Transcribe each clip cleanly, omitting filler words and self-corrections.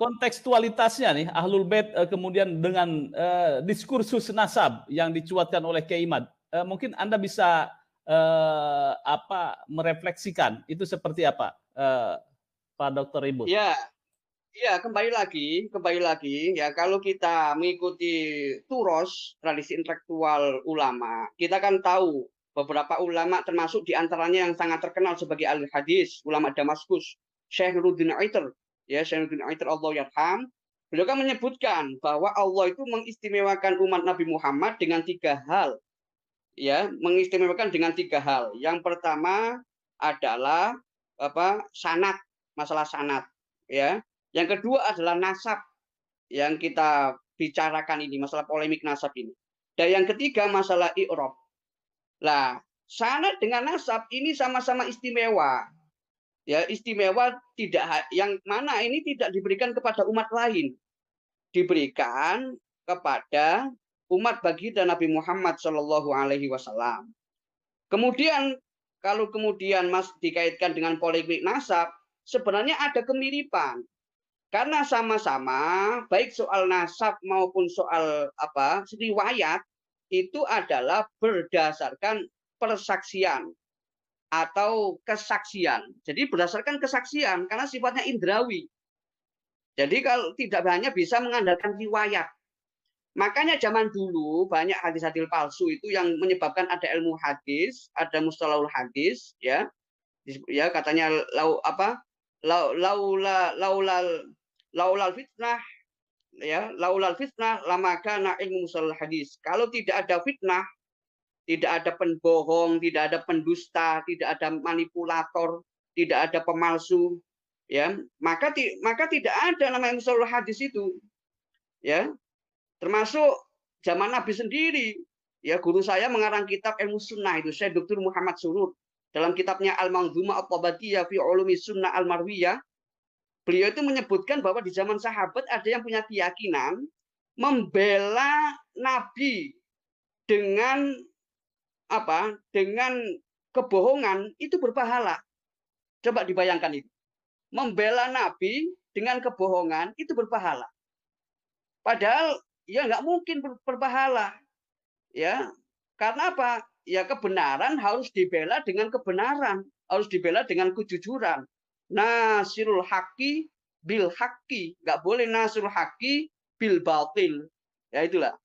kontekstualitasnya nih Ahlul Bait kemudian dengan diskursus nasab yang dicuatkan oleh Kiai Imad, mungkin Anda bisa merefleksikan itu seperti apa, Pak Dr. Ribut? Ya, ya kembali lagi ya kalau kita mengikuti turos tradisi intelektual ulama, kita kan tahu beberapa ulama termasuk diantaranya yang sangat terkenal sebagai ahli hadis, ulama Damaskus, Syekh Nuruddin Aiter, ya Syekh Nuruddin Aiter Allah yarham, beliau kan menyebutkan bahwa Allah itu mengistimewakan umat Nabi Muhammad dengan 3 hal, ya mengistimewakan dengan 3 hal. Yang pertama adalah sanad, masalah sanad, ya. Yang kedua adalah nasab yang kita bicarakan ini, masalah polemik nasab ini. Dan yang ketiga masalah i'rab. Lah, sanad dengan nasab ini sama-sama istimewa. Ya, istimewa yang mana ini tidak diberikan kepada umat lain. Diberikan kepada umat baginda Nabi Muhammad Shallallahu alaihi wasallam. Kemudian kalau kemudian Mas dikaitkan dengan polemik nasab, sebenarnya ada kemiripan. Karena sama-sama baik soal nasab maupun soal riwayat itu adalah berdasarkan persaksian atau kesaksian. Jadi berdasarkan kesaksian karena sifatnya indrawi. Jadi kalau tidak hanya bisa mengandalkan riwayat. Makanya zaman dulu banyak hadis-hadis palsu itu yang menyebabkan ada ilmu hadis, ada mustalahul hadis, ya. Ya katanya laulal fitnah, ya laulal fitnah lama kana ilmu mustalahul hadis. Kalau tidak ada fitnah, tidak ada pembohong, tidak ada pendusta, tidak ada manipulator, tidak ada pemalsu, ya maka tidak ada namanya mustalahul hadis itu, ya. Termasuk zaman Nabi sendiri, ya guru saya mengarang kitab ilmu sunnah itu, Syekh Dr. Muhammad Surur, dalam kitabnya Al-Manzumah At-Tabatiyah fi Ulumi Sunnah Al-Marwiyah, beliau itu menyebutkan bahwa di zaman sahabat ada yang punya keyakinan membela Nabi dengan dengan kebohongan itu berpahala. Coba dibayangkan itu. Membela Nabi dengan kebohongan itu berpahala. Padahal ya nggak mungkin berpahala, ya karena apa? Ya kebenaran harus dibela dengan kebenaran, harus dibela dengan kejujuran. Nasirul haqqi bil haqqi, nggak boleh nasirul haqqi bil batil. Ya itulah.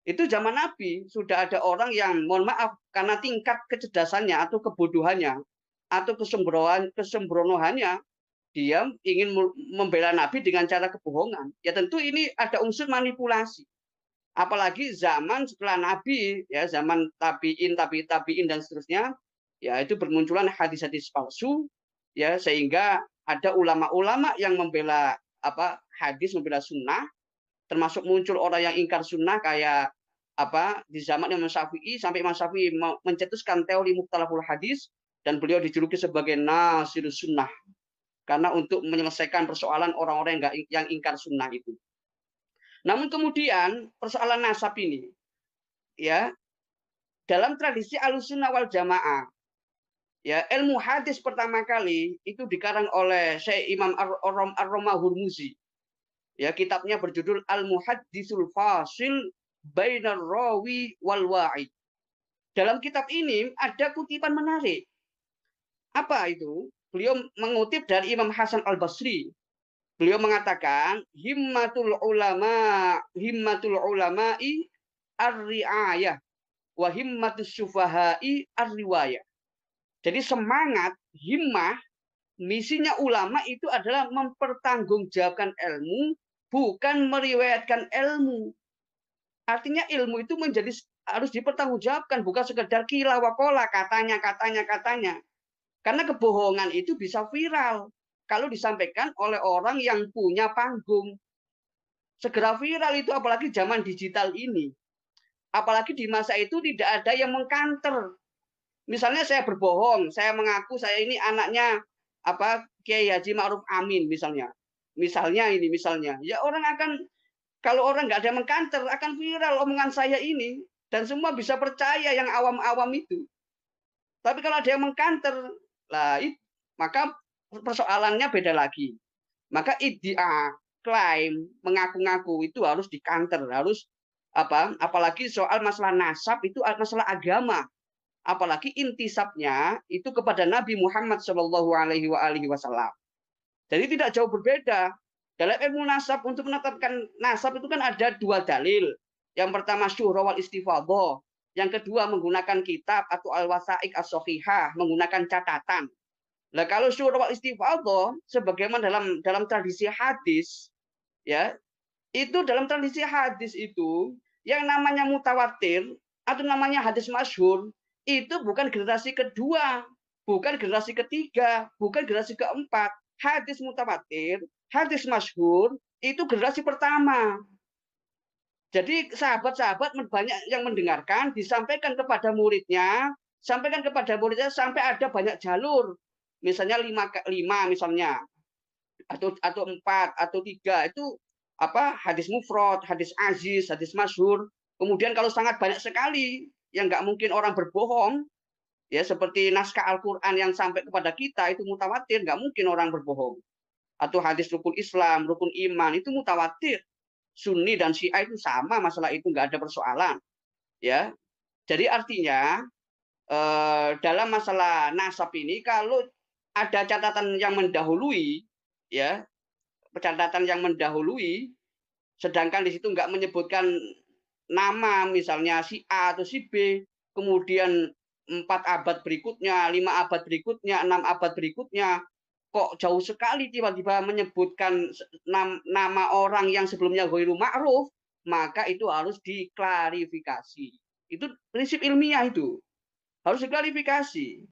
Itu zaman Nabi sudah ada orang yang mohon maaf karena tingkat kecerdasannya atau kebodohannya atau kesembronoannya, dia ingin membela Nabi dengan cara kebohongan. Ya tentu ini ada unsur manipulasi. Apalagi zaman setelah Nabi, ya zaman tabiin dan seterusnya, ya itu bermunculan hadis-hadis palsu, ya sehingga ada ulama-ulama yang membela hadis, membela sunnah, termasuk muncul orang yang ingkar sunnah kayak di zaman Imam Syafi'i, sampai Imam Syafi'i mencetuskan teori mukhtalaful hadis dan beliau dijuluki sebagai nasirus sunnah. Karena untuk menyelesaikan persoalan orang-orang yang ingkar sunnah itu. Namun kemudian persoalan nasab ini, ya dalam tradisi Ahlussunnah wal Jamaah, ya ilmu hadis pertama kali itu dikarang oleh Syekh Imam Ar-Romah Hurmuzi. Ya kitabnya berjudul Al-Muhaddisul Fasil Bainar Rawi wal Wa'id. Dalam kitab ini ada kutipan menarik. Apa itu? Beliau mengutip dari Imam Hasan Al-Basri. Beliau mengatakan himmatul ulama'i ar-ri'ayah wa himmatus syufaha'i ar-riwayah. Jadi semangat, himmah, misinya ulama itu adalah mempertanggungjawabkan ilmu, bukan meriwayatkan ilmu. Artinya ilmu itu harus dipertanggungjawabkan, bukan sekedar kila wakola, katanya. Karena kebohongan itu bisa viral kalau disampaikan oleh orang yang punya panggung. Segera viral itu apalagi zaman digital ini. Apalagi di masa itu tidak ada yang mengkanter. Misalnya saya berbohong, saya mengaku saya ini anaknya Kiai Haji Ma'ruf Amin misalnya. Misalnya. Ya orang akan, kalau orang nggak ada yang mengkanter, akan viral omongan saya ini. Dan semua bisa percaya yang awam-awam itu. Tapi kalau ada yang mengkanter, maka persoalannya beda lagi. Maka iddia klaim, mengaku-ngaku itu harus dikanter, harus apa? Apalagi soal masalah nasab itu masalah agama. Apalagi intisabnya itu kepada Nabi Muhammad Shallallahu Alaihi Wasallam. Jadi tidak jauh berbeda. Dalam ilmu nasab untuk menetapkan nasab itu kan ada dua dalil. Yang pertama syuhra wal istifadhah. Yang kedua menggunakan kitab atau al-wasaik as-sahihah, menggunakan catatan. Nah, kalau syuhra wal istifadhah sebagaimana dalam tradisi hadis, ya, itu dalam tradisi hadis itu yang namanya mutawatir atau namanya hadis masyhur itu bukan generasi kedua, bukan generasi ketiga, bukan generasi keempat. Hadis mutawatir, hadis masyhur itu generasi pertama. Jadi sahabat-sahabat banyak yang mendengarkan, disampaikan kepada muridnya, sampai ada banyak jalur. Misalnya lima misalnya, atau empat atau tiga itu apa hadis mufrad, hadis aziz, hadis masyhur. Kemudian kalau sangat banyak sekali yang nggak mungkin orang berbohong, ya seperti naskah Al-Quran yang sampai kepada kita itu mutawatir, nggak mungkin orang berbohong. Atau hadis rukun Islam, rukun iman itu mutawatir. Sunni dan Syiah itu sama masalah itu, nggak ada persoalan. Ya, jadi artinya dalam masalah nasab ini kalau ada catatan yang mendahului, ya catatan yang mendahului, sedangkan di situ nggak menyebutkan nama misalnya si A atau si B, kemudian 4 abad berikutnya, 5 abad berikutnya, 6 abad berikutnya, kok jauh sekali tiba-tiba menyebutkan nama orang yang sebelumnya ghairu ma'ruf, maka itu harus diklarifikasi. Itu prinsip ilmiah itu. Harus diklarifikasi.